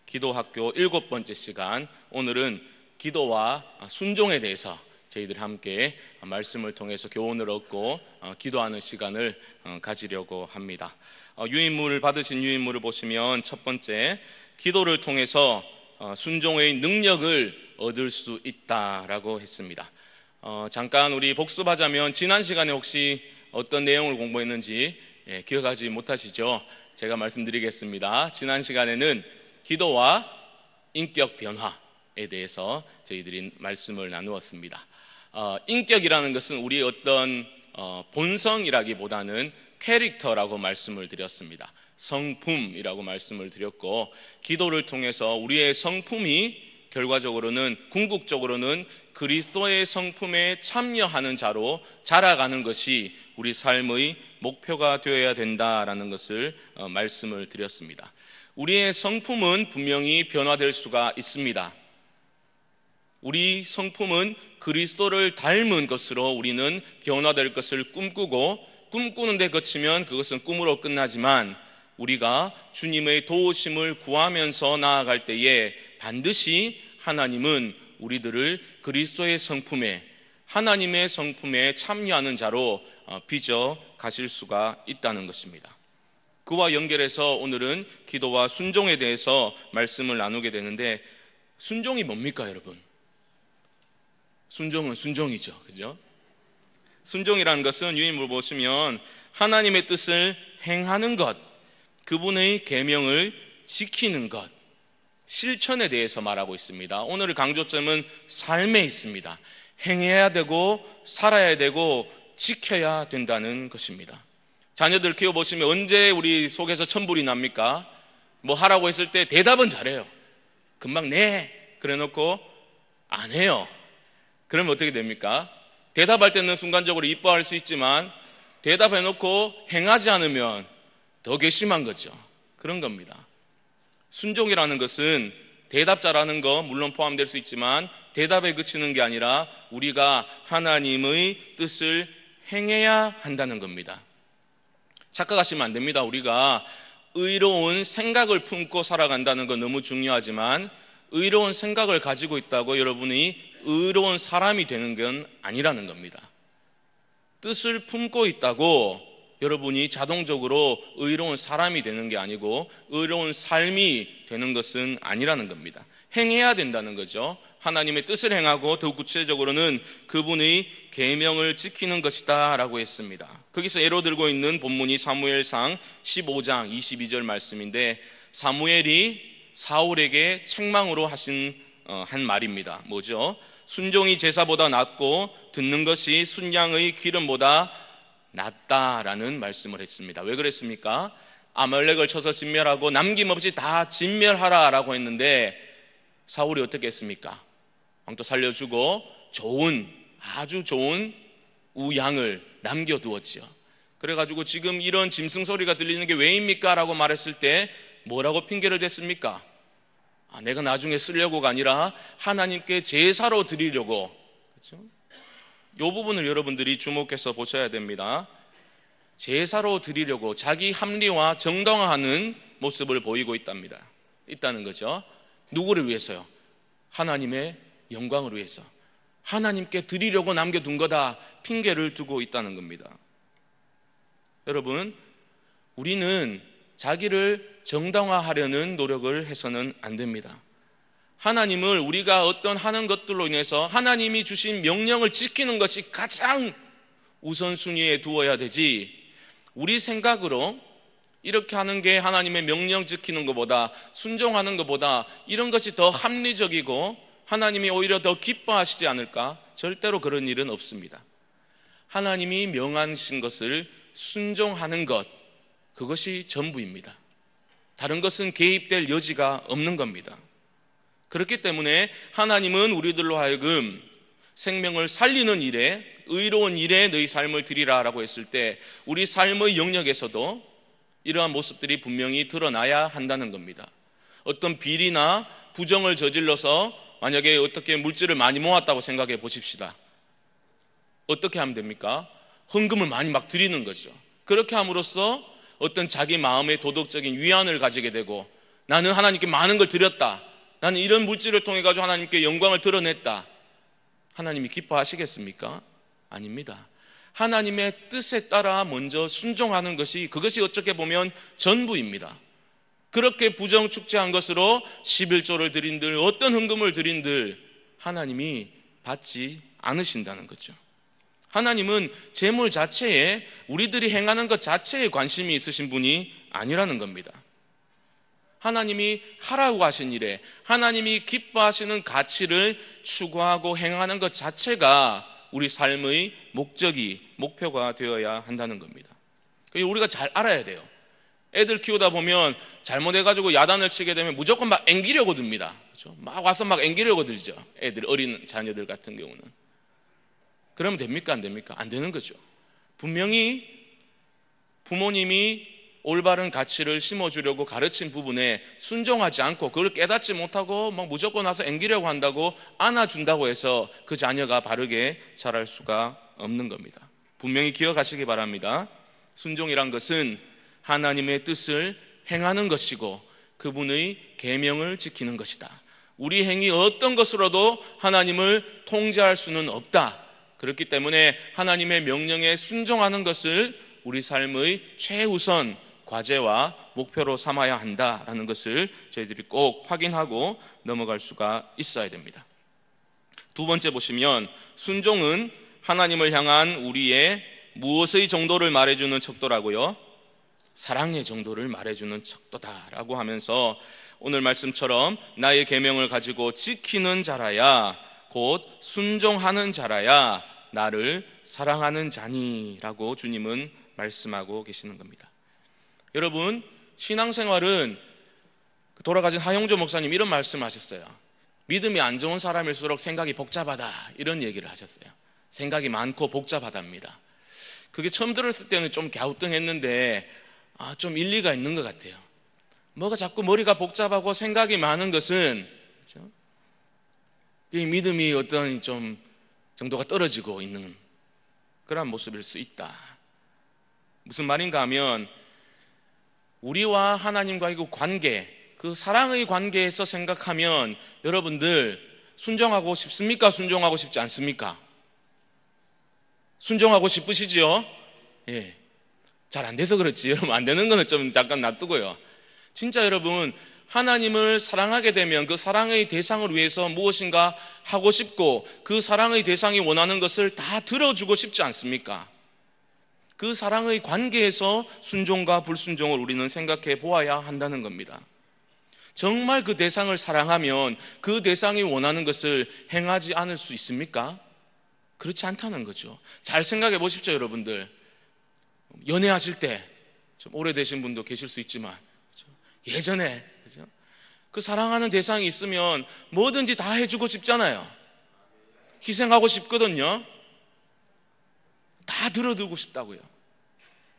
기도학교 7번째 시간, 오늘은 기도와 순종에 대해서 저희들 함께 말씀을 통해서 교훈을 얻고 기도하는 시간을 가지려고 합니다. 유인물을 받으신 유인물을 보시면 첫 번째, 기도를 통해서 순종의 능력을 얻을 수 있다라고 했습니다. 잠깐 우리 복습하자면 지난 시간에 혹시 어떤 내용을 공부했는지 기억하지 못하시죠? 제가 말씀드리겠습니다. 지난 시간에는 기도와 인격 변화에 대해서 저희들이 말씀을 나누었습니다. 인격이라는 것은 우리의 어떤 본성이라기보다는 캐릭터라고 말씀을 드렸습니다. 성품이라고 말씀을 드렸고, 기도를 통해서 우리의 성품이 결과적으로는 궁극적으로는 그리스도의 성품에 참여하는 자로 자라가는 것이 우리 삶의 목표가 되어야 된다라는 것을 말씀을 드렸습니다. 우리의 성품은 분명히 변화될 수가 있습니다. 우리 성품은 그리스도를 닮은 것으로 우리는 변화될 것을 꿈꾸고, 꿈꾸는 데 그치면 그것은 꿈으로 끝나지만 우리가 주님의 도우심을 구하면서 나아갈 때에 반드시 하나님은 우리들을 그리스도의 성품에, 하나님의 성품에 참여하는 자로 빚어 가실 수가 있다는 것입니다. 그와 연결해서 오늘은 기도와 순종에 대해서 말씀을 나누게 되는데, 순종이 뭡니까, 여러분? 순종은 순종이죠, 그죠? 순종이라는 것은 유인물 보시면 하나님의 뜻을 행하는 것, 그분의 계명을 지키는 것, 실천에 대해서 말하고 있습니다. 오늘의 강조점은 삶에 있습니다. 행해야 되고 살아야 되고 지켜야 된다는 것입니다. 자녀들 키워보시면 언제 우리 속에서 천불이 납니까? 뭐 하라고 했을 때 대답은 잘해요. 금방 네 그래 놓고 안 해요. 그러면 어떻게 됩니까? 대답할 때는 순간적으로 이뻐할 수 있지만 대답해 놓고 행하지 않으면 더 괘씸한 거죠. 그런 겁니다. 순종이라는 것은 대답자라는 거 물론 포함될 수 있지만 대답에 그치는 게 아니라 우리가 하나님의 뜻을 행해야 한다는 겁니다. 착각하시면 안 됩니다. 우리가 의로운 생각을 품고 살아간다는 건 너무 중요하지만 의로운 생각을 가지고 있다고 여러분이 의로운 사람이 되는 건 아니라는 겁니다. 뜻을 품고 있다고 여러분이 자동적으로 의로운 사람이 되는 게 아니고 의로운 삶이 되는 것은 아니라는 겁니다. 행해야 된다는 거죠. 하나님의 뜻을 행하고 더 구체적으로는 그분의 계명을 지키는 것이다 라고 했습니다. 거기서 예로 들고 있는 본문이 사무엘상 15장 22절 말씀인데, 사무엘이 사울에게 책망으로 한 말입니다. 뭐죠? 순종이 제사보다 낫고 듣는 것이 순양의 기름보다 낫다라는 말씀을 했습니다. 왜 그랬습니까? 아말렉을 쳐서 진멸하고 남김없이 다 진멸하라라고 했는데 사울이 어떻게 했습니까? 왕도 살려주고 아주 좋은 우양을 남겨두었지요. 그래가지고 지금 이런 짐승 소리가 들리는 게 왜입니까? 라고 말했을 때 뭐라고 핑계를 댔습니까? 내가 나중에 쓰려고가 아니라 하나님께 제사로 드리려고. 그렇죠? 이 부분을 여러분들이 주목해서 보셔야 됩니다. 제사로 드리려고 자기 합리화, 정당화하는 모습을 보이고 있다는 거죠. 누구를 위해서요? 하나님의 영광을 위해서. 하나님께 드리려고 남겨둔 거다. 핑계를 두고 있다는 겁니다. 여러분, 우리는 자기를 정당화하려는 노력을 해서는 안 됩니다. 하나님을 우리가 어떤 하는 것들로 인해서 하나님이 주신 명령을 지키는 것이 가장 우선순위에 두어야 되지, 우리 생각으로 이렇게 하는 게 하나님의 명령 지키는 것보다, 순종하는 것보다 이런 것이 더 합리적이고 하나님이 오히려 더 기뻐하시지 않을까? 절대로 그런 일은 없습니다. 하나님이 명하신 것을 순종하는 것, 그것이 전부입니다. 다른 것은 개입될 여지가 없는 겁니다. 그렇기 때문에 하나님은 우리들로 하여금 생명을 살리는 일에, 의로운 일에 너희 삶을 드리라라고 했을 때 우리 삶의 영역에서도 이러한 모습들이 분명히 드러나야 한다는 겁니다. 어떤 비리나 부정을 저질러서 만약에 어떻게 물질을 많이 모았다고 생각해 보십시다. 어떻게 하면 됩니까? 헌금을 많이 막 드리는 거죠. 그렇게 함으로써 어떤 자기 마음의 도덕적인 위안을 가지게 되고 나는 하나님께 많은 걸 드렸다. 나는 이런 물질을 통해 가지고 하나님께 영광을 드러냈다. 하나님이 기뻐하시겠습니까? 아닙니다. 하나님의 뜻에 따라 먼저 순종하는 것이, 그것이 어떻게 보면 전부입니다. 그렇게 부정축제한 것으로 11조를 드린들 어떤 헌금을 드린들 하나님이 받지 않으신다는 거죠. 하나님은 재물 자체에, 우리들이 행하는 것 자체에 관심이 있으신 분이 아니라는 겁니다. 하나님이 하라고 하신 일에, 하나님이 기뻐하시는 가치를 추구하고 행하는 것 자체가 우리 삶의 목표가 되어야 한다는 겁니다. 우리가 잘 알아야 돼요. 애들 키우다 보면 잘못해가지고 야단을 치게 되면 무조건 막 앵기려고 듭니다. 그렇죠? 막 와서 막 앵기려고 들죠. 애들, 어린 자녀들 같은 경우는. 그러면 됩니까? 안 됩니까? 안 되는 거죠. 분명히 부모님이 올바른 가치를 심어주려고 가르친 부분에 순종하지 않고 그걸 깨닫지 못하고 막 무조건 와서 앵기려고 한다고 안아준다고 해서 그 자녀가 바르게 자랄 수가 없는 겁니다. 분명히 기억하시기 바랍니다. 순종이란 것은 하나님의 뜻을 행하는 것이고 그분의 계명을 지키는 것이다. 우리 행위 어떤 것으로도 하나님을 통제할 수는 없다. 그렇기 때문에 하나님의 명령에 순종하는 것을 우리 삶의 최우선 과제와 목표로 삼아야 한다라는 것을 저희들이 꼭 확인하고 넘어갈 수가 있어야 됩니다. 두 번째 보시면, 순종은 하나님을 향한 우리의 무엇의 정도를 말해주는 척도라고요? 사랑의 정도를 말해주는 척도다라고 하면서 오늘 말씀처럼 나의 계명을 가지고 지키는 자라야, 곧 순종하는 자라야 나를 사랑하는 자니라고 주님은 말씀하고 계시는 겁니다. 여러분, 신앙생활은 돌아가신 하용조 목사님 이런 말씀하셨어요. 믿음이 안 좋은 사람일수록 생각이 복잡하다, 이런 얘기를 하셨어요. 생각이 많고 복잡하답니다. 그게 처음 들었을 때는 좀 갸우뚱했는데 좀 일리가 있는 것 같아요. 뭐가 자꾸 머리가 복잡하고 생각이 많은 것은, 그렇죠? 이 믿음이 어떤 좀 정도가 떨어지고 있는 그런 모습일 수 있다. 무슨 말인가 하면, 우리와 하나님과의 그 관계, 그 사랑의 관계에서 생각하면 여러분들 순종하고 싶습니까? 순종하고 싶지 않습니까? 순종하고 싶으시지요? 예. 잘 안 돼서 그렇지. 여러분, 안 되는 거는 좀 잠깐 놔두고요. 진짜 여러분, 하나님을 사랑하게 되면 그 사랑의 대상을 위해서 무엇인가 하고 싶고 그 사랑의 대상이 원하는 것을 다 들어주고 싶지 않습니까? 그 사랑의 관계에서 순종과 불순종을 우리는 생각해 보아야 한다는 겁니다. 정말 그 대상을 사랑하면 그 대상이 원하는 것을 행하지 않을 수 있습니까? 그렇지 않다는 거죠. 잘 생각해 보십시오, 여러분들. 연애하실 때, 좀 오래되신 분도 계실 수 있지만, 예전에 그 사랑하는 대상이 있으면 뭐든지 다 해주고 싶잖아요. 희생하고 싶거든요. 다 들어두고 싶다고요.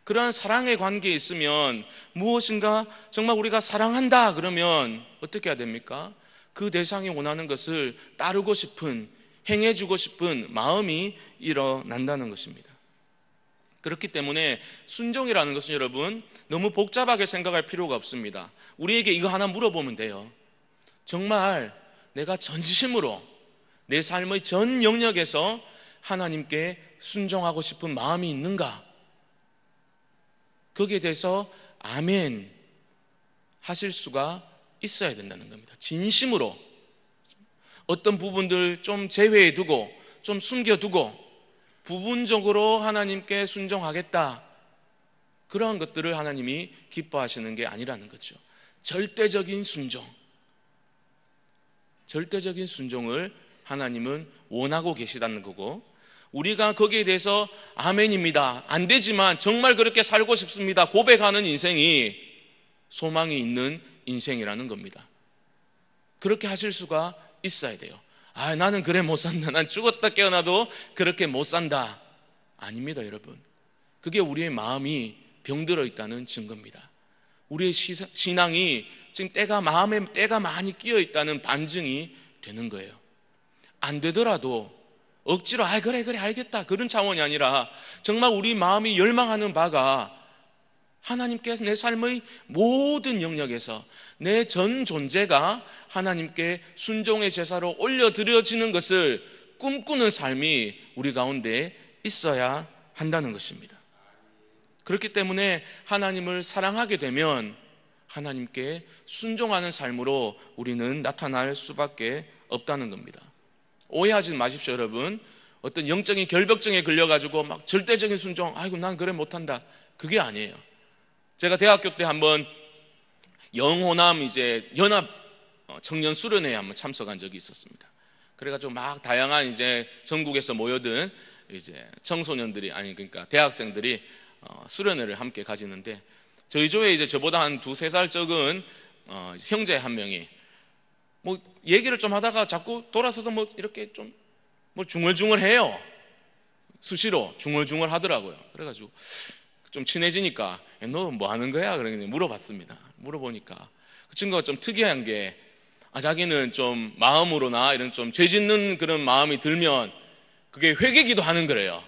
그러한 사랑의 관계에 있으면 무엇인가 정말 우리가 사랑한다 그러면 어떻게 해야 됩니까? 그 대상이 원하는 것을 따르고 싶은, 행해주고 싶은 마음이 일어난다는 것입니다. 그렇기 때문에 순종이라는 것은 여러분 너무 복잡하게 생각할 필요가 없습니다. 우리에게 이거 하나 물어보면 돼요. 정말 내가 전심으로 내 삶의 전 영역에서 하나님께 순종하고 싶은 마음이 있는가? 거기에 대해서 아멘 하실 수가 있어야 된다는 겁니다. 진심으로 어떤 부분들 좀 제외해 두고 좀 숨겨두고 부분적으로 하나님께 순종하겠다, 그러한 것들을 하나님이 기뻐하시는 게 아니라는 거죠. 절대적인 순종을 하나님은 원하고 계시다는 거고, 우리가 거기에 대해서 아멘입니다, 안 되지만 정말 그렇게 살고 싶습니다 고백하는 인생이 소망이 있는 인생이라는 겁니다. 그렇게 하실 수가 있어야 돼요. 나는 그래 못 산다, 난 죽었다 깨어나도 그렇게 못 산다. 아닙니다, 여러분. 그게 우리의 마음이 병들어 있다는 증거입니다. 우리의 신앙이 지금 마음에 때가 많이 끼어 있다는 반증이 되는 거예요. 안 되더라도 억지로 그래 알겠다, 그런 차원이 아니라 정말 우리 마음이 열망하는 바가 하나님께 내 삶의 모든 영역에서 내 전 존재가 하나님께 순종의 제사로 올려드려지는 것을 꿈꾸는 삶이 우리 가운데 있어야 한다는 것입니다. 그렇기 때문에 하나님을 사랑하게 되면 하나님께 순종하는 삶으로 우리는 나타날 수밖에 없다는 겁니다. 오해하지 마십시오, 여러분. 어떤 영적인 결벽증에 걸려가지고 막 절대적인 순종, 아이고 난 그래 못한다, 그게 아니에요. 제가 대학교 때 한번 영호남 이제 연합 청년 수련회에 한번 참석한 적이 있었습니다. 그래가지고 막 다양한 이제 전국에서 모여든 이제 청소년들이, 아니 그러니까 대학생들이 수련회를 함께 가지는데, 저희 조에 이제 저보다 한 2-3살 적은 형제 한 명이 뭐 얘기를 좀 하다가 자꾸 돌아서서 뭐 이렇게 좀 뭐 중얼중얼해요. 수시로 중얼중얼 하더라고요. 그래가지고 좀 친해지니까 너 뭐 하는 거야? 그러더니 물어봤습니다. 물어보니까 그 친구가 좀 특이한 게, 자기는 좀 마음으로나 이런 좀 죄 짓는 그런 마음이 들면 그게 회개기도 하는 거래요.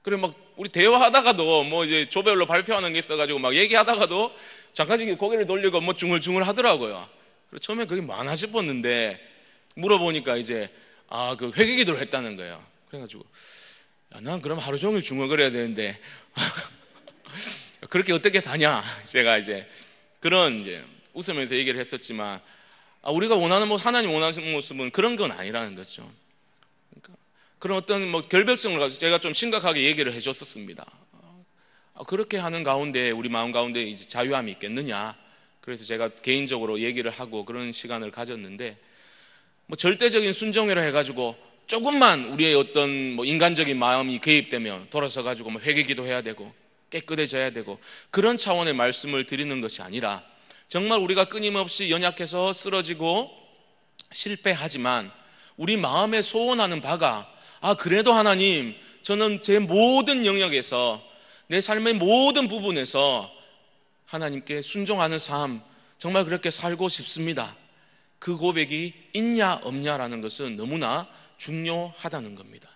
그래 막 우리 대화하다가도 뭐 이제 조별로 발표하는 게 있어가지고 막 얘기하다가도 잠깐 고개를 돌리고 뭐 중얼중얼 하더라고요. 그래서 처음에 그게 뭐하나 싶었는데 물어보니까 이제 그 회개기도를 했다는 거예요. 그래가지고 난 그럼 하루 종일 중얼거려야 되는데 그렇게 어떻게 사냐? 제가 이제 그런 이제 웃으면서 얘기를 했었지만, 우리가 원하는 하나님 원하는 모습은 그런 건 아니라는 거죠. 그러니까 그런 어떤 뭐 결벽성을 가지고 제가 좀 심각하게 얘기를 해줬었습니다. 그렇게 하는 가운데 우리 마음 가운데 이제 자유함이 있겠느냐? 그래서 제가 개인적으로 얘기를 하고 그런 시간을 가졌는데, 뭐 절대적인 순종이라 해가지고 조금만 우리의 어떤 뭐 인간적인 마음이 개입되면 돌아서 가지고 뭐 회개기도 해야 되고 깨끗해져야 되고 그런 차원의 말씀을 드리는 것이 아니라, 정말 우리가 끊임없이 연약해서 쓰러지고 실패하지만 우리 마음에 소원하는 바가, 그래도 하나님, 저는 제 모든 영역에서 내 삶의 모든 부분에서 하나님께 순종하는 삶, 정말 그렇게 살고 싶습니다. 그 고백이 있냐 없냐라는 것은 너무나 중요하다는 겁니다.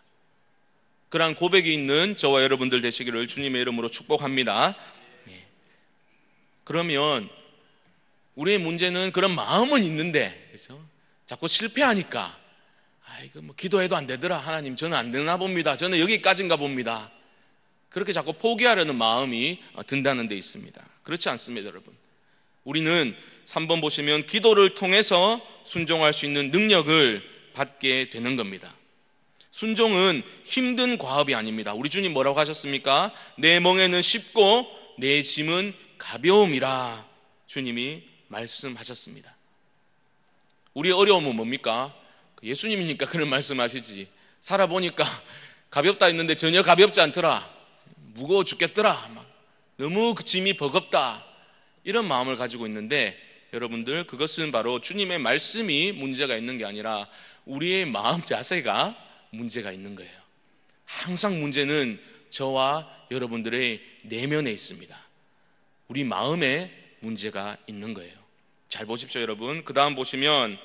그러한 고백이 있는 저와 여러분들 되시기를 주님의 이름으로 축복합니다. 그러면 우리의 문제는 그런 마음은 있는데, 그렇죠? 자꾸 실패하니까 이거 뭐 기도해도 안 되더라, 하나님 저는 안 되나 봅니다, 저는 여기까지인가 봅니다, 그렇게 자꾸 포기하려는 마음이 든다는 데 있습니다. 그렇지 않습니다, 여러분. 우리는 3번 보시면 기도를 통해서 순종할 수 있는 능력을 받게 되는 겁니다. 순종은 힘든 과업이 아닙니다. 우리 주님 뭐라고 하셨습니까? 내 멍에는 쉽고 내 짐은 가벼움이라 주님이 말씀하셨습니다. 우리의 어려움은 뭡니까? 예수님이니까 그런 말씀하시지, 살아보니까 가볍다 했는데 전혀 가볍지 않더라, 무거워 죽겠더라, 너무 그 짐이 버겁다, 이런 마음을 가지고 있는데, 여러분들 그것은 바로 주님의 말씀이 문제가 있는 게 아니라 우리의 마음 자세가 문제가 있는 거예요. 항상 문제는 저와 여러분들의 내면에 있습니다. 우리 마음에 문제가 있는 거예요. 잘 보십시오, 여러분. 그 다음 보시면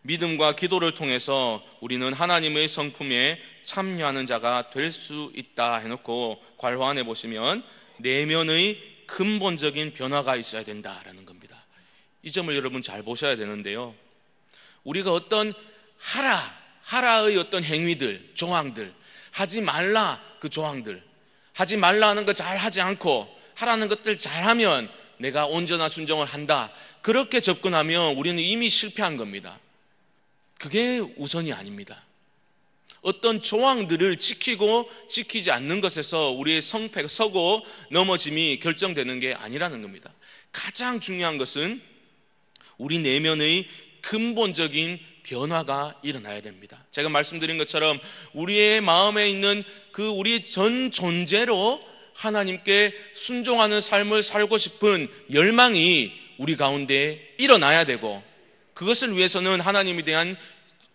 믿음과 기도를 통해서 우리는 하나님의 성품에 참여하는 자가 될 수 있다 해놓고 괄호안에 보시면 내면의 근본적인 변화가 있어야 된다라는 겁니다. 이 점을 여러분 잘 보셔야 되는데요, 우리가 어떤 하라의 어떤 행위들, 조항들, 하지 말라 그 조항들, 하지 말라 하는 거 잘 하지 않고 하라는 것들 잘하면 내가 온전한 순종을 한다, 그렇게 접근하면 우리는 이미 실패한 겁니다. 그게 우선이 아닙니다. 어떤 조항들을 지키고 지키지 않는 것에서 우리의 성패가 서고 넘어짐이 결정되는 게 아니라는 겁니다. 가장 중요한 것은 우리 내면의 근본적인 변화가 일어나야 됩니다. 제가 말씀드린 것처럼 우리의 마음에 있는 그 우리 전 존재로 하나님께 순종하는 삶을 살고 싶은 열망이 우리 가운데 일어나야 되고, 그것을 위해서는 하나님에 대한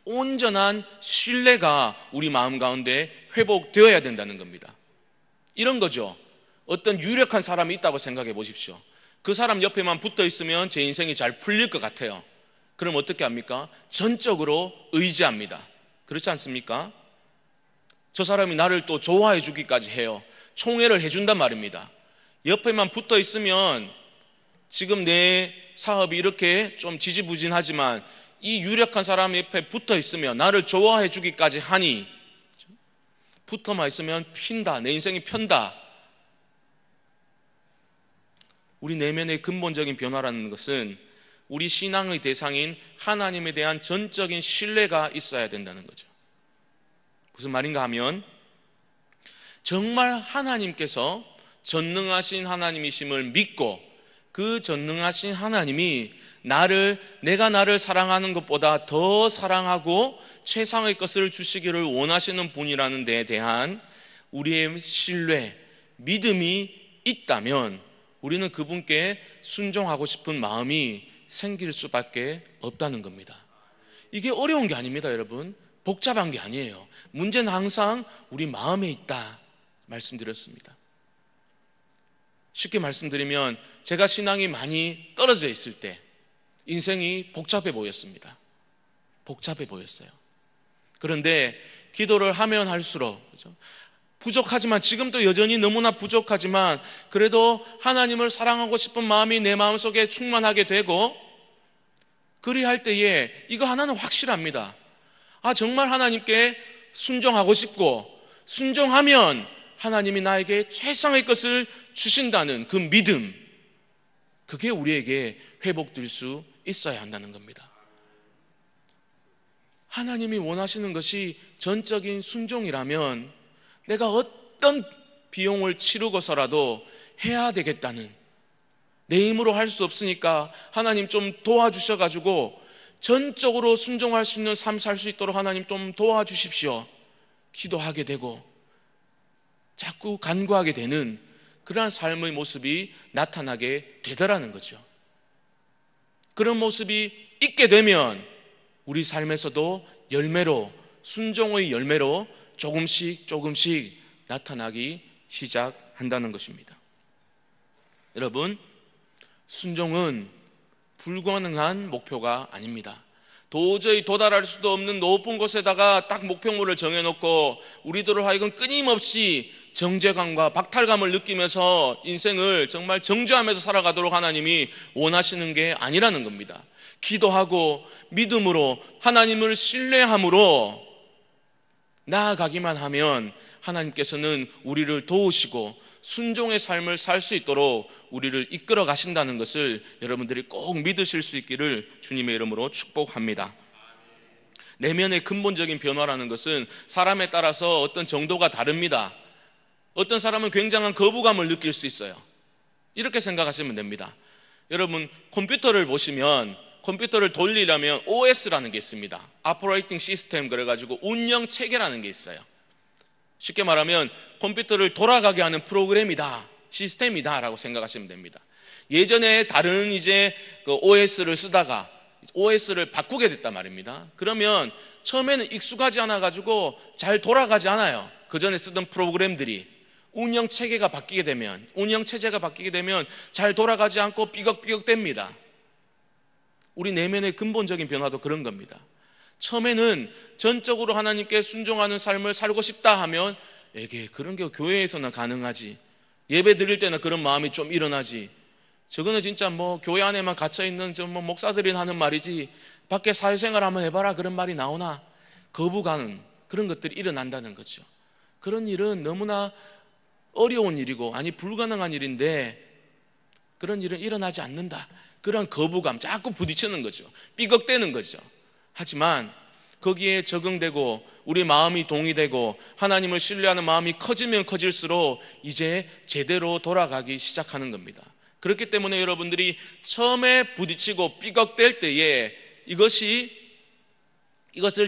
온전한 신뢰가 우리 마음 가운데 회복되어야 된다는 겁니다. 이런 거죠. 어떤 유력한 사람이 있다고 생각해 보십시오. 그 사람 옆에만 붙어 있으면 제 인생이 잘 풀릴 것 같아요. 그럼 어떻게 합니까? 전적으로 의지합니다. 그렇지 않습니까? 저 사람이 나를 또 좋아해 주기까지 해요. 총애를 해준단 말입니다. 옆에만 붙어 있으면 지금 내 사업이 이렇게 좀 지지부진하지만 이 유력한 사람 옆에 붙어 있으면 나를 좋아해 주기까지 하니 붙어만 있으면 핀다. 내 인생이 편다. 우리 내면의 근본적인 변화라는 것은 우리 신앙의 대상인 하나님에 대한 전적인 신뢰가 있어야 된다는 거죠. 무슨 말인가 하면 정말 하나님께서 전능하신 하나님이심을 믿고 그 전능하신 하나님이 내가 나를 사랑하는 것보다 더 사랑하고 최상의 것을 주시기를 원하시는 분이라는 데에 대한 우리의 신뢰, 믿음이 있다면 우리는 그분께 순종하고 싶은 마음이 생길 수밖에 없다는 겁니다. 이게 어려운 게 아닙니다, 여러분. 복잡한 게 아니에요. 문제는 항상 우리 마음에 있다 말씀드렸습니다. 쉽게 말씀드리면 제가 신앙이 많이 떨어져 있을 때 인생이 복잡해 보였습니다. 복잡해 보였어요. 그런데 기도를 하면 할수록 부족하지만 지금도 여전히 너무나 부족하지만 그래도 하나님을 사랑하고 싶은 마음이 내 마음속에 충만하게 되고 그리할 때에 이거 하나는 확실합니다. 정말 하나님께 순종하고 싶고 순종하면 하나님이 나에게 최상의 것을 주신다는 그 믿음, 그게 우리에게 회복될 수 있어야 한다는 겁니다. 하나님이 원하시는 것이 전적인 순종이라면 내가 어떤 비용을 치르고서라도 해야 되겠다는, 내 힘으로 할 수 없으니까 하나님 좀 도와주셔가지고 전적으로 순종할 수 있는 삶 살 수 있도록 하나님 좀 도와주십시오. 기도하게 되고 자꾸 간구하게 되는 그러한 삶의 모습이 나타나게 되더라는 거죠. 그런 모습이 있게 되면 우리 삶에서도 열매로, 순종의 열매로 조금씩 나타나기 시작한다는 것입니다. 여러분, 순종은 불가능한 목표가 아닙니다. 도저히 도달할 수도 없는 높은 곳에다가 딱 목표물을 정해놓고 우리들을 하여금 끊임없이 정죄감과 박탈감을 느끼면서 인생을 정말 정죄하면서 살아가도록 하나님이 원하시는 게 아니라는 겁니다. 기도하고 믿음으로 하나님을 신뢰함으로 나아가기만 하면 하나님께서는 우리를 도우시고 순종의 삶을 살 수 있도록 우리를 이끌어 가신다는 것을 여러분들이 꼭 믿으실 수 있기를 주님의 이름으로 축복합니다. 내면의 근본적인 변화라는 것은 사람에 따라서 어떤 정도가 다릅니다. 어떤 사람은 굉장한 거부감을 느낄 수 있어요. 이렇게 생각하시면 됩니다. 여러분, 컴퓨터를 보시면 컴퓨터를 돌리려면 OS라는 게 있습니다. Operating System, 그래가지고 운영 체계라는 게 있어요. 쉽게 말하면 컴퓨터를 돌아가게 하는 프로그램이다, 시스템이다 라고 생각하시면 됩니다. 예전에 다른 그 OS를 쓰다가 OS를 바꾸게 됐단 말입니다. 그러면 처음에는 익숙하지 않아가지고 잘 돌아가지 않아요. 그 전에 쓰던 프로그램들이. 운영 체제가 바뀌게 되면 잘 돌아가지 않고 삐걱삐걱 됩니다. 우리 내면의 근본적인 변화도 그런 겁니다. 처음에는 전적으로 하나님께 순종하는 삶을 살고 싶다 하면 에게 그런 게 교회에서는 가능하지, 예배 드릴 때는 그런 마음이 좀 일어나지, 저거는 진짜 교회 안에만 갇혀있는 목사들이 하는 말이지 밖에 사회생활 한번 해봐라 그런 말이 나오나, 거부감, 그런 것들이 일어난다는 거죠. 그런 일은 너무나 어려운 일이고 불가능한 일인데 그런 일은 일어나지 않는다. 그런 거부감, 자꾸 부딪히는 거죠. 삐걱대는 거죠. 하지만 거기에 적응되고 우리 마음이 동의되고 하나님을 신뢰하는 마음이 커지면 커질수록 이제 제대로 돌아가기 시작하는 겁니다. 그렇기 때문에 여러분들이 처음에 부딪히고 삐걱댈 때에 이것을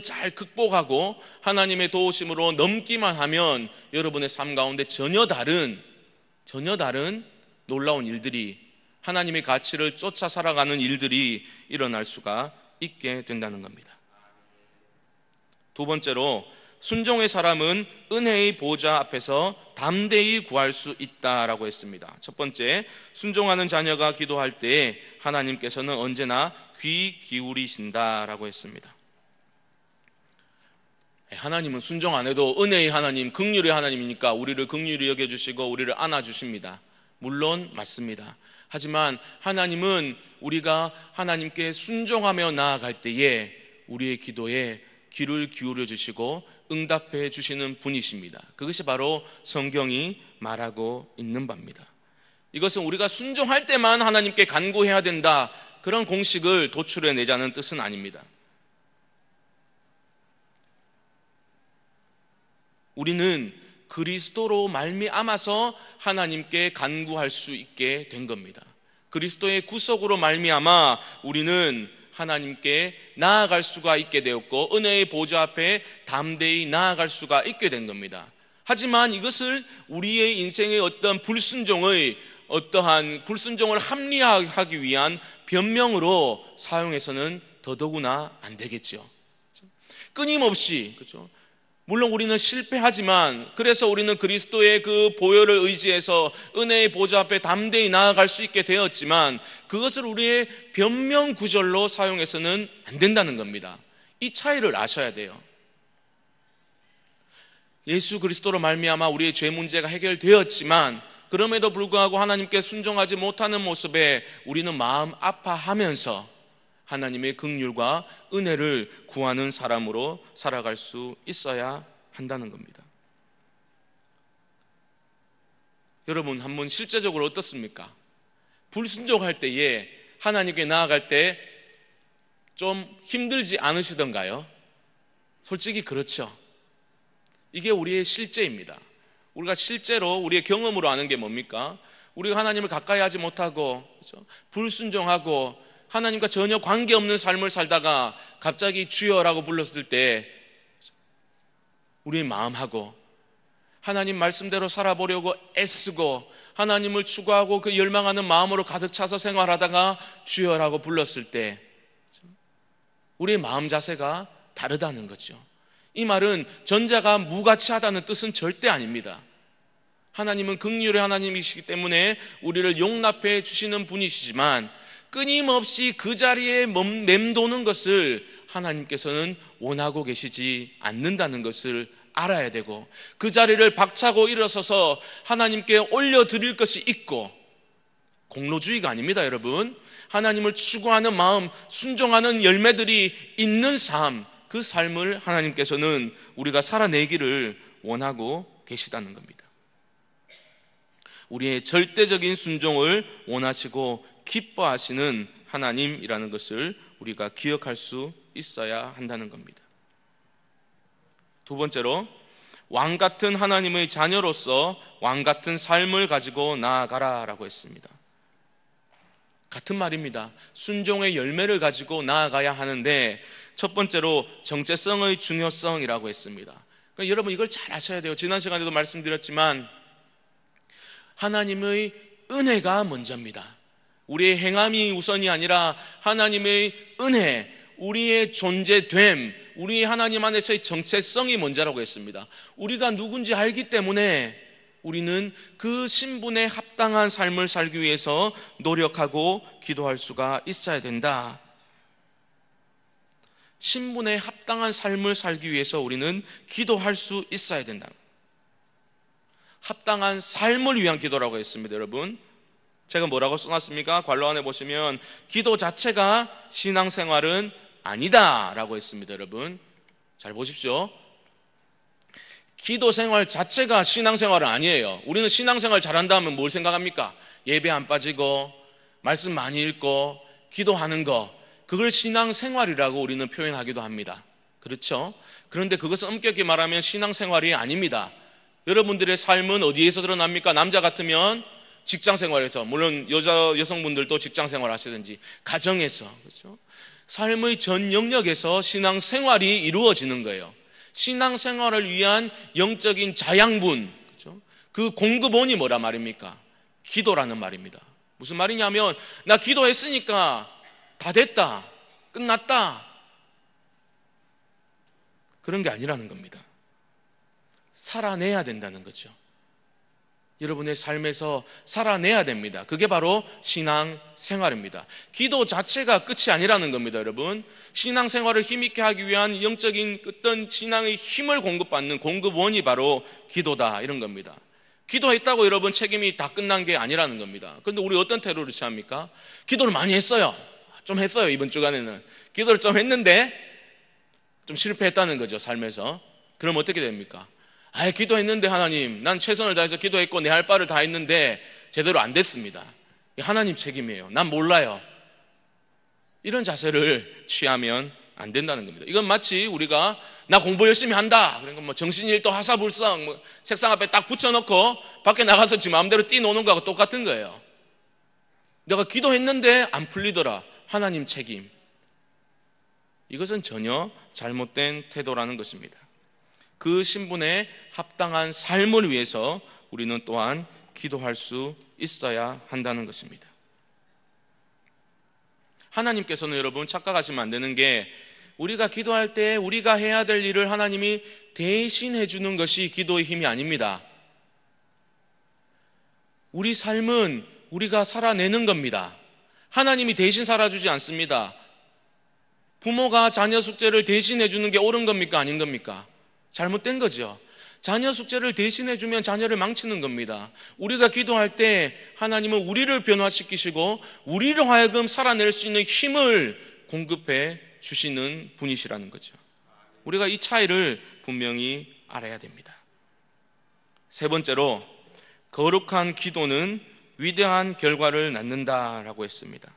잘 극복하고 하나님의 도우심으로 넘기만 하면 여러분의 삶 가운데 전혀 다른 놀라운 일들이, 하나님의 가치를 쫓아 살아가는 일들이 일어날 수가 있게 된다는 겁니다. 두 번째로, 순종의 사람은 은혜의 보좌 앞에서 담대히 구할 수 있다라고 했습니다. 첫 번째, 순종하는 자녀가 기도할 때 하나님께서는 언제나 귀 기울이신다라고 했습니다. 하나님은 순종 안 해도 은혜의 하나님, 긍휼의 하나님이니까 우리를 긍휼히 여겨주시고 우리를 안아주십니다. 물론 맞습니다. 하지만 하나님은 우리가 하나님께 순종하며 나아갈 때에 우리의 기도에 귀를 기울여 주시고 응답해 주시는 분이십니다. 그것이 바로 성경이 말하고 있는 바입니다. 이것은 우리가 순종할 때만 하나님께 간구해야 된다, 그런 공식을 도출해내자는 뜻은 아닙니다. 우리는 그리스도로 말미암아서 하나님께 간구할 수 있게 된 겁니다. 그리스도의 구속으로 말미암아 우리는 하나님께 나아갈 수가 있게 되었고 은혜의 보좌 앞에 담대히 나아갈 수가 있게 된 겁니다. 하지만 이것을 우리의 인생의 어떤 불순종을 합리화하기 위한 변명으로 사용해서는 더더구나 안 되겠죠. 끊임없이, 그렇죠? 물론 우리는 실패하지만, 그래서 우리는 그리스도의 그 보혈을 의지해서 은혜의 보좌 앞에 담대히 나아갈 수 있게 되었지만, 그것을 우리의 변명 구절로 사용해서는 안 된다는 겁니다. 이 차이를 아셔야 돼요. 예수 그리스도로 말미암아 우리의 죄 문제가 해결되었지만, 그럼에도 불구하고 하나님께 순종하지 못하는 모습에 우리는 마음 아파하면서 하나님의 긍휼과 은혜를 구하는 사람으로 살아갈 수 있어야 한다는 겁니다. 여러분, 한번 실제적으로 어떻습니까? 불순종할 때에 하나님께 나아갈 때 좀 힘들지 않으시던가요? 솔직히 그렇죠. 이게 우리의 실제입니다. 우리가 실제로 우리의 경험으로 아는 게 뭡니까? 우리가 하나님을 가까이 하지 못하고, 그렇죠? 불순종하고 하나님과 전혀 관계없는 삶을 살다가 갑자기 주여라고 불렀을 때 우리의 마음하고 하나님 말씀대로 살아보려고 애쓰고 하나님을 추구하고 그 열망하는 마음으로 가득 차서 생활하다가 주여라고 불렀을 때 우리의 마음 자세가 다르다는 거죠. 이 말은 전자가 무가치하다는 뜻은 절대 아닙니다. 하나님은 긍휼의 하나님이시기 때문에 우리를 용납해 주시는 분이시지만 끊임없이 그 자리에 맴도는 것을 하나님께서는 원하고 계시지 않는다는 것을 알아야 되고, 그 자리를 박차고 일어서서 하나님께 올려드릴 것이 있고, 공로주의가 아닙니다, 여러분. 하나님을 추구하는 마음, 순종하는 열매들이 있는 삶, 그 삶을 하나님께서는 우리가 살아내기를 원하고 계시다는 겁니다. 우리의 절대적인 순종을 원하시고 기뻐하시는 하나님이라는 것을 우리가 기억할 수 있어야 한다는 겁니다. 두 번째로, 왕 같은 하나님의 자녀로서 왕 같은 삶을 가지고 나아가라 라고 했습니다. 같은 말입니다. 순종의 열매를 가지고 나아가야 하는데, 첫 번째로 정체성의 중요성이라고 했습니다. 그러니까 여러분, 이걸 잘 아셔야 돼요. 지난 시간에도 말씀드렸지만 하나님의 은혜가 먼저입니다. 우리의 행함이 우선이 아니라 하나님의 은혜, 우리의 존재됨, 우리 하나님 안에서의 정체성이 먼저라고 했습니다. 우리가 누군지 알기 때문에 우리는 그 신분에 합당한 삶을 살기 위해서 노력하고 기도할 수가 있어야 된다. 신분에 합당한 삶을 살기 위해서 우리는 기도할 수 있어야 된다. 합당한 삶을 위한 기도라고 했습니다, 여러분. 제가 뭐라고 써놨습니까? 관로 안에 보시면 기도 자체가 신앙생활은 아니다 라고 했습니다, 여러분. 잘 보십시오. 기도 생활 자체가 신앙생활은 아니에요. 우리는 신앙생활 잘한다 하면 뭘 생각합니까? 예배 안 빠지고 말씀 많이 읽고 기도하는 거, 그걸 신앙생활이라고 우리는 표현하기도 합니다. 그렇죠? 그런데 그것은 엄격히 말하면 신앙생활이 아닙니다. 여러분들의 삶은 어디에서 드러납니까? 남자 같으면 직장생활에서, 물론 여성분들도 직장생활 하시든지 가정에서, 그렇죠? 삶의 전 영역에서 신앙생활이 이루어지는 거예요. 신앙생활을 위한 영적인 자양분, 그렇죠? 그 공급원이 뭐라 말입니까? 기도라는 말입니다. 무슨 말이냐면, 나 기도했으니까 다 됐다, 끝났다, 그런 게 아니라는 겁니다. 살아내야 된다는 거죠. 여러분의 삶에서 살아내야 됩니다. 그게 바로 신앙 생활입니다. 기도 자체가 끝이 아니라는 겁니다, 여러분. 신앙 생활을 힘있게 하기 위한 영적인 어떤 신앙의 힘을 공급받는 공급원이 바로 기도다, 이런 겁니다. 기도했다고 여러분 책임이 다 끝난 게 아니라는 겁니다. 그런데 우리 어떤 태도를 취합니까? 기도를 많이 했어요. 좀 했어요, 이번 주간에는. 기도를 좀 했는데 좀 실패했다는 거죠, 삶에서. 그럼 어떻게 됩니까? 기도했는데 하나님, 난 최선을 다해서 기도했고 내 할 바를 다 했는데 제대로 안 됐습니다. 하나님 책임이에요. 난 몰라요. 이런 자세를 취하면 안 된다는 겁니다. 이건 마치 우리가 나 공부 열심히 한다, 그러니까 뭐 정신일도 하사불성 뭐 책상 앞에 딱 붙여놓고 밖에 나가서 지 마음대로 뛰노는 거하고 똑같은 거예요. 내가 기도했는데 안 풀리더라, 하나님 책임. 이것은 전혀 잘못된 태도라는 것입니다. 그 신분에 합당한 삶을 위해서 우리는 또한 기도할 수 있어야 한다는 것입니다. 하나님께서는 여러분 착각하시면 안 되는 게, 우리가 기도할 때 우리가 해야 될 일을 하나님이 대신해 주는 것이 기도의 힘이 아닙니다. 우리 삶은 우리가 살아내는 겁니다. 하나님이 대신 살아주지 않습니다. 부모가 자녀 숙제를 대신해 주는 게 옳은 겁니까? 아닌 겁니까? 잘못된 거죠. 자녀 숙제를 대신해 주면 자녀를 망치는 겁니다. 우리가 기도할 때 하나님은 우리를 변화시키시고 우리로 하여금 살아낼 수 있는 힘을 공급해 주시는 분이시라는 거죠. 우리가 이 차이를 분명히 알아야 됩니다. 세 번째로, 거룩한 기도는 위대한 결과를 낳는다라고 했습니다.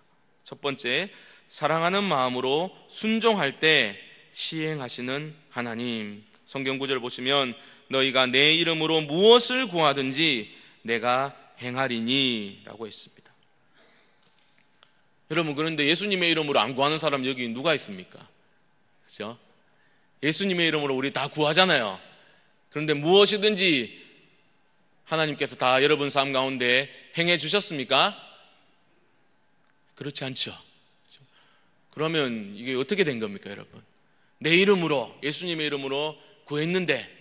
첫 번째, 사랑하는 마음으로 순종할 때 시행하시는 하나님. 성경 구절 보시면 너희가 내 이름으로 무엇을 구하든지 내가 행하리니 라고 했습니다. 여러분, 그런데 예수님의 이름으로 안 구하는 사람 여기 누가 있습니까? 그렇죠? 예수님의 이름으로 우리 다 구하잖아요. 그런데 무엇이든지 하나님께서 다 여러분 삶 가운데 행해 주셨습니까? 그렇지 않죠. 그러면 이게 어떻게 된 겁니까, 여러분? 내 이름으로, 예수님의 이름으로 구했는데,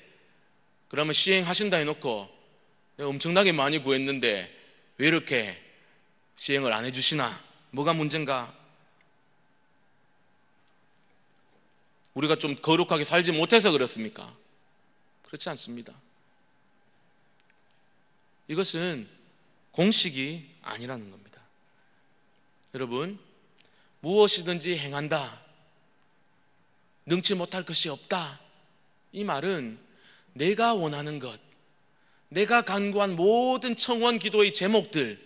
그러면 시행하신다 해놓고 내가 엄청나게 많이 구했는데 왜 이렇게 시행을 안 해주시나? 뭐가 문제인가? 우리가 좀 거룩하게 살지 못해서 그렇습니까? 그렇지 않습니다. 이것은 공식이 아니라는 겁니다. 여러분, 무엇이든지 행한다, 능치 못할 것이 없다, 이 말은 내가 원하는 것, 내가 간구한 모든 청원 기도의 제목들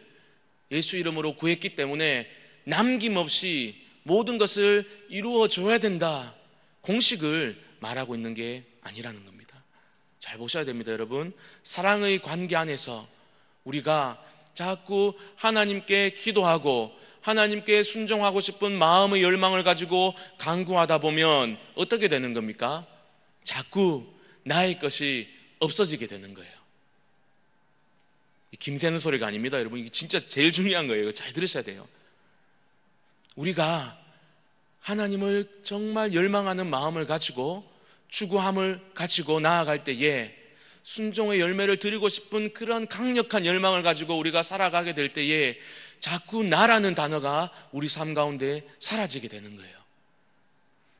예수 이름으로 구했기 때문에 남김없이 모든 것을 이루어 줘야 된다, 공식을 말하고 있는 게 아니라는 겁니다. 잘 보셔야 됩니다, 여러분. 사랑의 관계 안에서 우리가 자꾸 하나님께 기도하고 하나님께 순종하고 싶은 마음의 열망을 가지고 간구하다 보면 어떻게 되는 겁니까? 자꾸 나의 것이 없어지게 되는 거예요. 김새는 소리가 아닙니다, 여러분. 이게 진짜 제일 중요한 거예요. 잘 들으셔야 돼요. 우리가 하나님을 정말 열망하는 마음을 가지고 추구함을 가지고 나아갈 때에 순종의 열매를 드리고 싶은 그런 강력한 열망을 가지고 우리가 살아가게 될 때에 자꾸 나라는 단어가 우리 삶 가운데 사라지게 되는 거예요.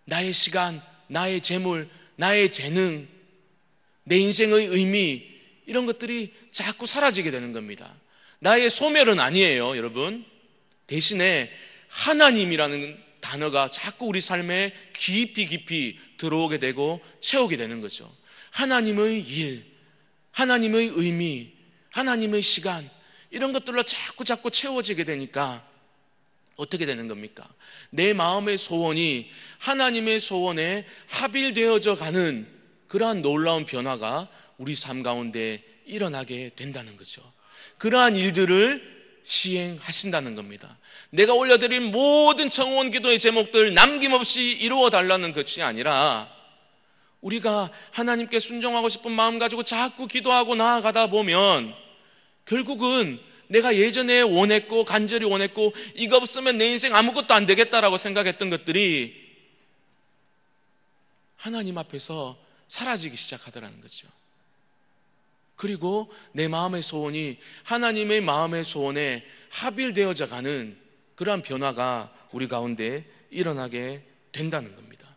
나의 시간, 나의 재물, 나의 재능, 내 인생의 의미, 이런 것들이 자꾸 사라지게 되는 겁니다. 나의 소멸은 아니에요, 여러분. 대신에 하나님이라는 단어가 자꾸 우리 삶에 깊이 들어오게 되고 채우게 되는 거죠. 하나님의 일, 하나님의 의미, 하나님의 시간, 이런 것들로 자꾸 채워지게 되니까 어떻게 되는 겁니까? 내 마음의 소원이 하나님의 소원에 합일되어져 가는 그러한 놀라운 변화가 우리 삶 가운데 일어나게 된다는 거죠. 그러한 일들을 시행하신다는 겁니다. 내가 올려드린 모든 청원 기도의 제목들 남김없이 이루어 달라는 것이 아니라, 우리가 하나님께 순종하고 싶은 마음 가지고 자꾸 기도하고 나아가다 보면 결국은 내가 예전에 원했고 간절히 원했고 이거 없으면 내 인생 아무것도 안 되겠다라고 생각했던 것들이 하나님 앞에서 사라지기 시작하더라는 거죠. 그리고 내 마음의 소원이 하나님의 마음의 소원에 합일되어져 가는 그러한 변화가 우리 가운데 일어나게 된다는 겁니다.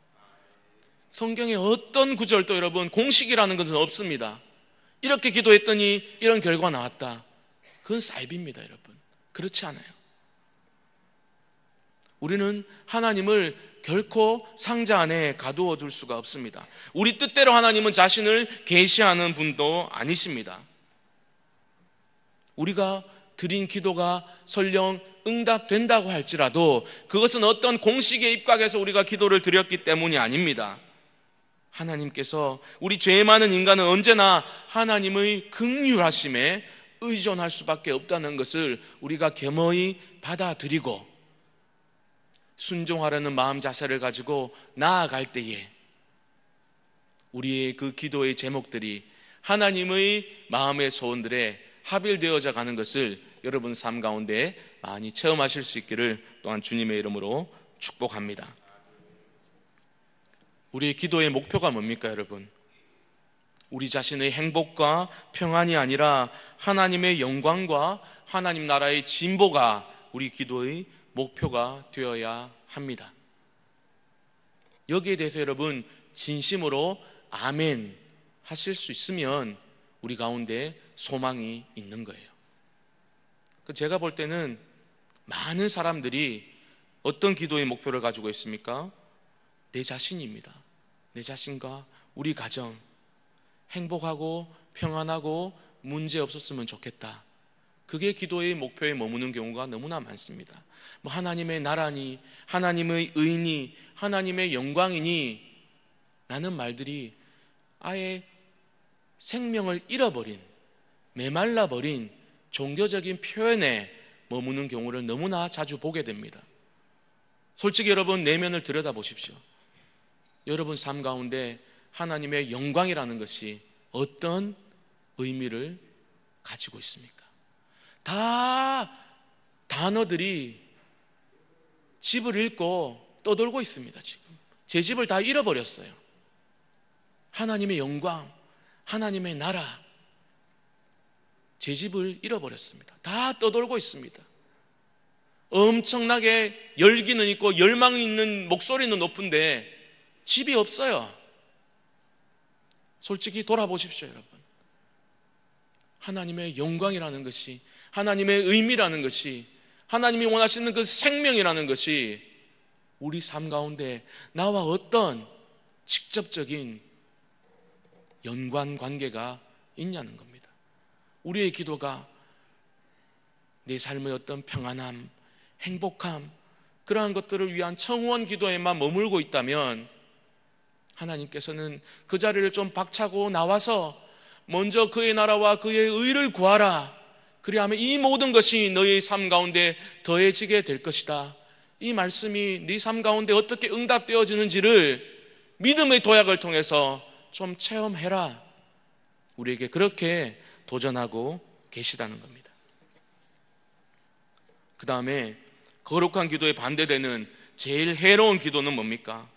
성경에 어떤 구절도 여러분 공식이라는 것은 없습니다. 이렇게 기도했더니 이런 결과 나왔다. 그건 사이비입니다, 여러분. 그렇지 않아요. 우리는 하나님을 결코 상자 안에 가두어 둘 수가 없습니다. 우리 뜻대로 하나님은 자신을 계시하는 분도 아니십니다. 우리가 드린 기도가 설령 응답된다고 할지라도 그것은 어떤 공식에 입각해서 우리가 기도를 드렸기 때문이 아닙니다. 하나님께서 우리 죄 많은 인간은 언제나 하나님의 긍휼하심에 의존할 수밖에 없다는 것을 우리가 겸허히 받아들이고 순종하려는 마음 자세를 가지고 나아갈 때에 우리의 그 기도의 제목들이 하나님의 마음의 소원들에 합일되어져 가는 것을 여러분 삶 가운데 많이 체험하실 수 있기를 또한 주님의 이름으로 축복합니다. 우리의 기도의 목표가 뭡니까, 여러분? 우리 자신의 행복과 평안이 아니라 하나님의 영광과 하나님 나라의 진보가 우리 기도의 목표가 되어야 합니다. 여기에 대해서 여러분 진심으로 아멘 하실 수 있으면 우리 가운데 소망이 있는 거예요. 제가 볼 때는 많은 사람들이 어떤 기도의 목표를 가지고 있습니까? 내 자신입니다. 내 자신과 우리 가정 행복하고 평안하고 문제 없었으면 좋겠다. 그게 기도의 목표에 머무는 경우가 너무나 많습니다. 하나님의 나라니, 하나님의 의니, 하나님의 영광이니 라는 말들이 아예 생명을 잃어버린, 메말라버린 종교적인 표현에 머무는 경우를 너무나 자주 보게 됩니다. 솔직히 여러분 내면을 들여다보십시오. 여러분 삶 가운데 하나님의 영광이라는 것이 어떤 의미를 가지고 있습니까? 다 단어들이 집을 잃고 떠돌고 있습니다. 지금 제 집을 다 잃어버렸어요. 하나님의 영광, 하나님의 나라, 제 집을 잃어버렸습니다. 다 떠돌고 있습니다. 엄청나게 열기는 있고 열망이 있는 목소리는 높은데 집이 없어요. 솔직히 돌아보십시오, 여러분. 하나님의 영광이라는 것이, 하나님의 의미라는 것이, 하나님이 원하시는 그 생명이라는 것이 우리 삶 가운데 나와 어떤 직접적인 연관 관계가 있냐는 겁니다. 우리의 기도가 내 삶의 어떤 평안함, 행복함, 그러한 것들을 위한 청원 기도에만 머물고 있다면 하나님께서는 그 자리를 좀 박차고 나와서 먼저 그의 나라와 그의 의를 구하라. 그리하면 이 모든 것이 너의 삶 가운데 더해지게 될 것이다. 이 말씀이 네 삶 가운데 어떻게 응답되어지는지를 믿음의 도약을 통해서 좀 체험해라. 우리에게 그렇게 도전하고 계시다는 겁니다. 그 다음에 거룩한 기도에 반대되는 제일 해로운 기도는 뭡니까?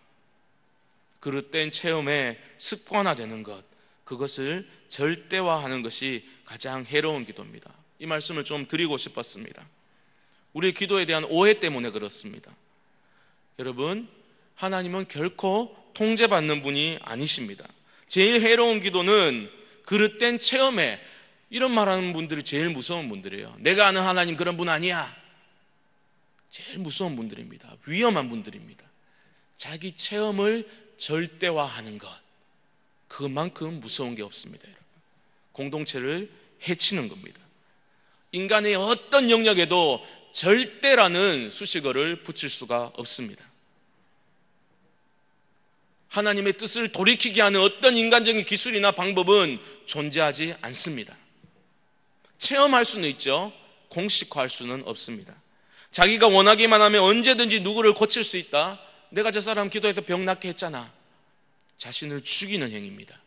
그릇된 체험에 습관화되는 것, 그것을 절대화하는 것이 가장 해로운 기도입니다. 이 말씀을 좀 드리고 싶었습니다. 우리의 기도에 대한 오해 때문에 그렇습니다. 여러분, 하나님은 결코 통제받는 분이 아니십니다. 제일 해로운 기도는 그릇된 체험에, 이런 말하는 분들이 제일 무서운 분들이에요. 내가 아는 하나님 그런 분 아니야. 제일 무서운 분들입니다. 위험한 분들입니다. 자기 체험을 절대화하는 것, 그만큼 무서운 게 없습니다. 여러분. 공동체를 해치는 겁니다. 인간의 어떤 영역에도 절대라는 수식어를 붙일 수가 없습니다. 하나님의 뜻을 돌이키게 하는 어떤 인간적인 기술이나 방법은 존재하지 않습니다. 체험할 수는 있죠. 공식화할 수는 없습니다. 자기가 원하기만 하면 언제든지 누구를 고칠 수 있다. 내가 저 사람 기도해서 병 낫게 했잖아. 자신을 죽이는 행위입니다.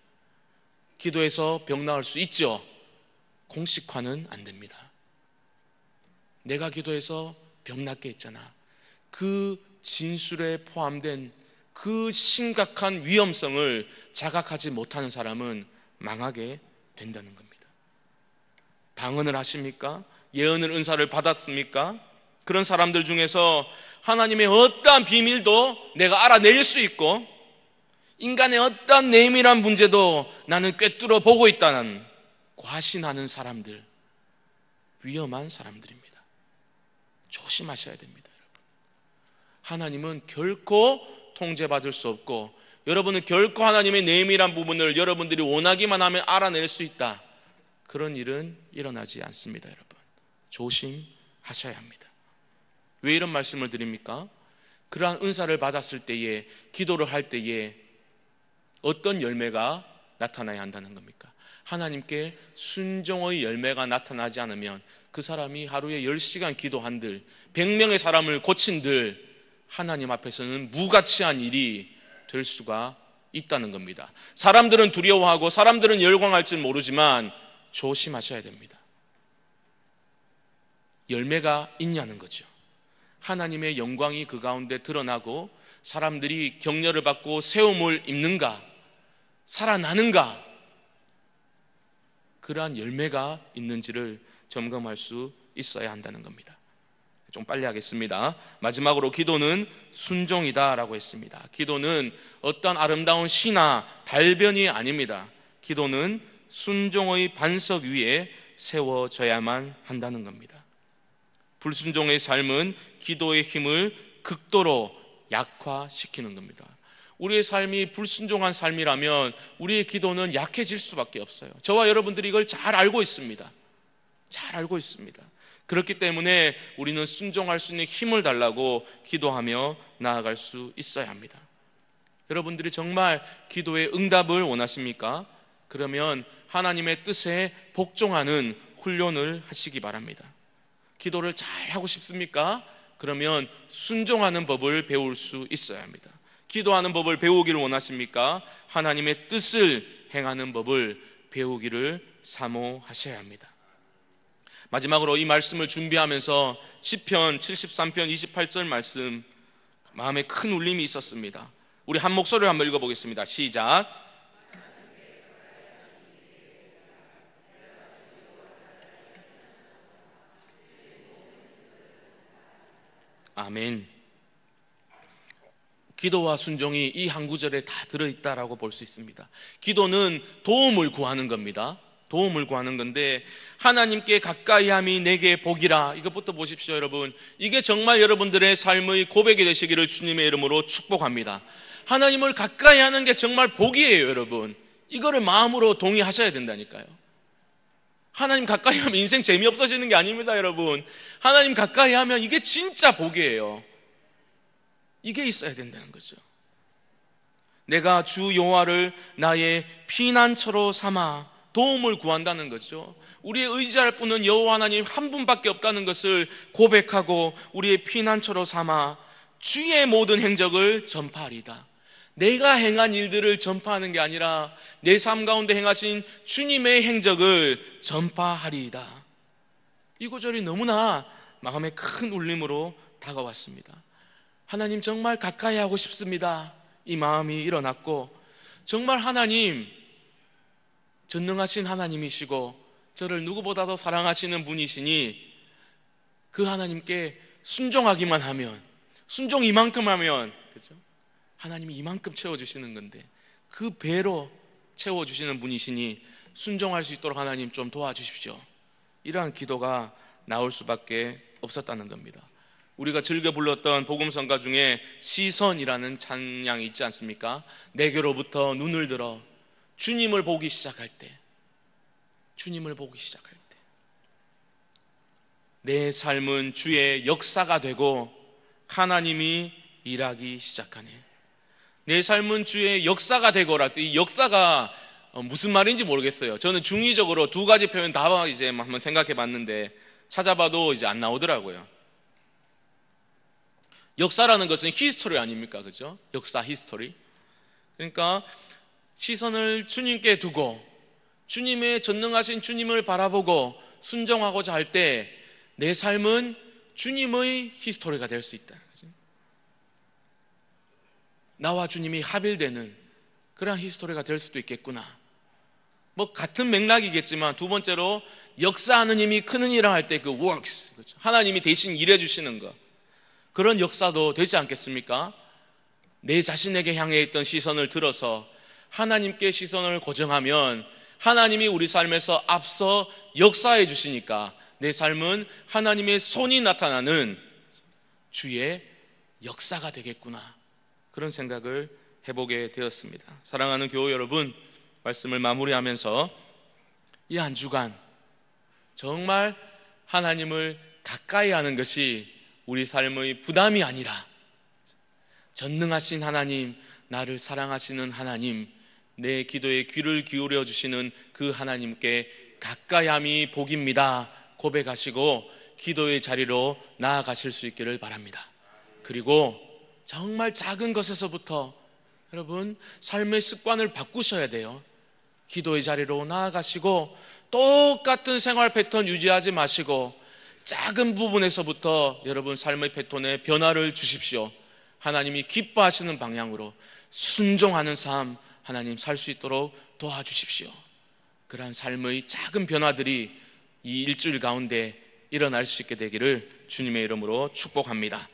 기도해서 병 나을 수 있죠. 공식화는 안 됩니다. 내가 기도해서 병 낫게 했잖아. 그 진술에 포함된 그 심각한 위험성을 자각하지 못하는 사람은 망하게 된다는 겁니다. 방언을 하십니까? 예언을 은사를 받았습니까? 그런 사람들 중에서 하나님의 어떠한 비밀도 내가 알아낼 수 있고 인간의 어떠한 내밀한 문제도 나는 꿰뚫어 보고 있다는 과신하는 사람들, 위험한 사람들입니다. 조심하셔야 됩니다, 여러분. 하나님은 결코 통제받을 수 없고 여러분은 결코 하나님의 내밀한 부분을 여러분들이 원하기만 하면 알아낼 수 있다. 그런 일은 일어나지 않습니다, 여러분. 조심하셔야 합니다. 왜 이런 말씀을 드립니까? 그러한 은사를 받았을 때에, 기도를 할 때에 어떤 열매가 나타나야 한다는 겁니까? 하나님께 순종의 열매가 나타나지 않으면 그 사람이 하루에 10시간 기도한들 100명의 사람을 고친들 하나님 앞에서는 무가치한 일이 될 수가 있다는 겁니다. 사람들은 두려워하고 사람들은 열광할 줄 모르지만 조심하셔야 됩니다. 열매가 있냐는 거죠. 하나님의 영광이 그 가운데 드러나고 사람들이 격려를 받고 세움을 입는가, 살아나는가, 그러한 열매가 있는지를 점검할 수 있어야 한다는 겁니다. 좀 빨리 하겠습니다. 마지막으로 기도는 순종이다라고 했습니다. 기도는 어떤 아름다운 시나 달변이 아닙니다. 기도는 순종의 반석 위에 세워져야만 한다는 겁니다. 불순종의 삶은 기도의 힘을 극도로 약화시키는 겁니다. 우리의 삶이 불순종한 삶이라면 우리의 기도는 약해질 수밖에 없어요. 저와 여러분들이 이걸 잘 알고 있습니다. 잘 알고 있습니다. 그렇기 때문에 우리는 순종할 수 있는 힘을 달라고 기도하며 나아갈 수 있어야 합니다. 여러분들이 정말 기도의 응답을 원하십니까? 그러면 하나님의 뜻에 복종하는 훈련을 하시기 바랍니다. 기도를 잘 하고 싶습니까? 그러면 순종하는 법을 배울 수 있어야 합니다. 기도하는 법을 배우기를 원하십니까? 하나님의 뜻을 행하는 법을 배우기를 사모하셔야 합니다. 마지막으로 이 말씀을 준비하면서 시편 73편 28절 말씀 마음에 큰 울림이 있었습니다. 우리 한 목소리로 한번 읽어보겠습니다. 시작. 아멘. 기도와 순종이 이 한 구절에 다 들어있다라고 볼 수 있습니다. 기도는 도움을 구하는 겁니다. 도움을 구하는 건데 하나님께 가까이함이 내게 복이라, 이것부터 보십시오. 여러분, 이게 정말 여러분들의 삶의 고백이 되시기를 주님의 이름으로 축복합니다. 하나님을 가까이 하는 게 정말 복이에요. 여러분, 이거를 마음으로 동의하셔야 된다니까요. 하나님 가까이 하면 인생 재미없어지는 게 아닙니다. 여러분, 하나님 가까이 하면 이게 진짜 복이에요. 이게 있어야 된다는 거죠. 내가 주 여호와를 나의 피난처로 삼아 도움을 구한다는 거죠. 우리의 의지할 분은 여호와 하나님 한 분밖에 없다는 것을 고백하고 우리의 피난처로 삼아 주의 모든 행적을 전파하리다. 내가 행한 일들을 전파하는 게 아니라 내 삶 가운데 행하신 주님의 행적을 전파하리이다. 이 구절이 너무나 마음에 큰 울림으로 다가왔습니다. 하나님 정말 가까이 하고 싶습니다. 이 마음이 일어났고, 정말 하나님 전능하신 하나님이시고 저를 누구보다도 사랑하시는 분이시니 그 하나님께 순종하기만 하면, 순종 이만큼 하면, 그렇죠? 하나님이 이만큼 채워주시는 건데 그 배로 채워주시는 분이시니 순종할 수 있도록 하나님 좀 도와주십시오. 이러한 기도가 나올 수밖에 없었다는 겁니다. 우리가 즐겨 불렀던 복음성가 중에 시선이라는 찬양이 있지 않습니까? 내게로부터 눈을 들어 주님을 보기 시작할 때, 주님을 보기 시작할 때 내 삶은 주의 역사가 되고 하나님이 일하기 시작하네. 내 삶은 주의 역사가 되고라. 이 역사가 무슨 말인지 모르겠어요. 저는 중의적으로 두 가지 표현 다 이제 한번 생각해 봤는데 찾아봐도 이제 안 나오더라고요. 역사라는 것은 히스토리 아닙니까? 그죠? 역사, 히스토리. 그러니까 시선을 주님께 두고 주님의 전능하신 주님을 바라보고 순종하고자 할 때 내 삶은 주님의 히스토리가 될 수 있다. 그죠? 나와 주님이 합일되는 그런 히스토리가 될 수도 있겠구나. 뭐 같은 맥락이겠지만 두 번째로 역사하는 힘이 큰 은이라 할 때 그 works, 그렇죠? 하나님이 대신 일해 주시는 것, 그런 역사도 되지 않겠습니까? 내 자신에게 향해 있던 시선을 들어서 하나님께 시선을 고정하면 하나님이 우리 삶에서 앞서 역사해 주시니까 내 삶은 하나님의 손이 나타나는 주의 역사가 되겠구나, 그런 생각을 해보게 되었습니다. 사랑하는 교우 여러분, 말씀을 마무리하면서 이 한 주간 정말 하나님을 가까이 하는 것이 우리 삶의 부담이 아니라 전능하신 하나님, 나를 사랑하시는 하나님, 내 기도에 귀를 기울여 주시는 그 하나님께 가까이함이 복입니다 고백하시고 기도의 자리로 나아가실 수 있기를 바랍니다. 그리고 정말 작은 것에서부터 여러분 삶의 습관을 바꾸셔야 돼요. 기도의 자리로 나아가시고 똑같은 생활 패턴 유지하지 마시고 작은 부분에서부터 여러분 삶의 패턴에 변화를 주십시오. 하나님이 기뻐하시는 방향으로 순종하는 삶 하나님 살 수 있도록 도와주십시오. 그러한 삶의 작은 변화들이 이 일주일 가운데 일어날 수 있게 되기를 주님의 이름으로 축복합니다.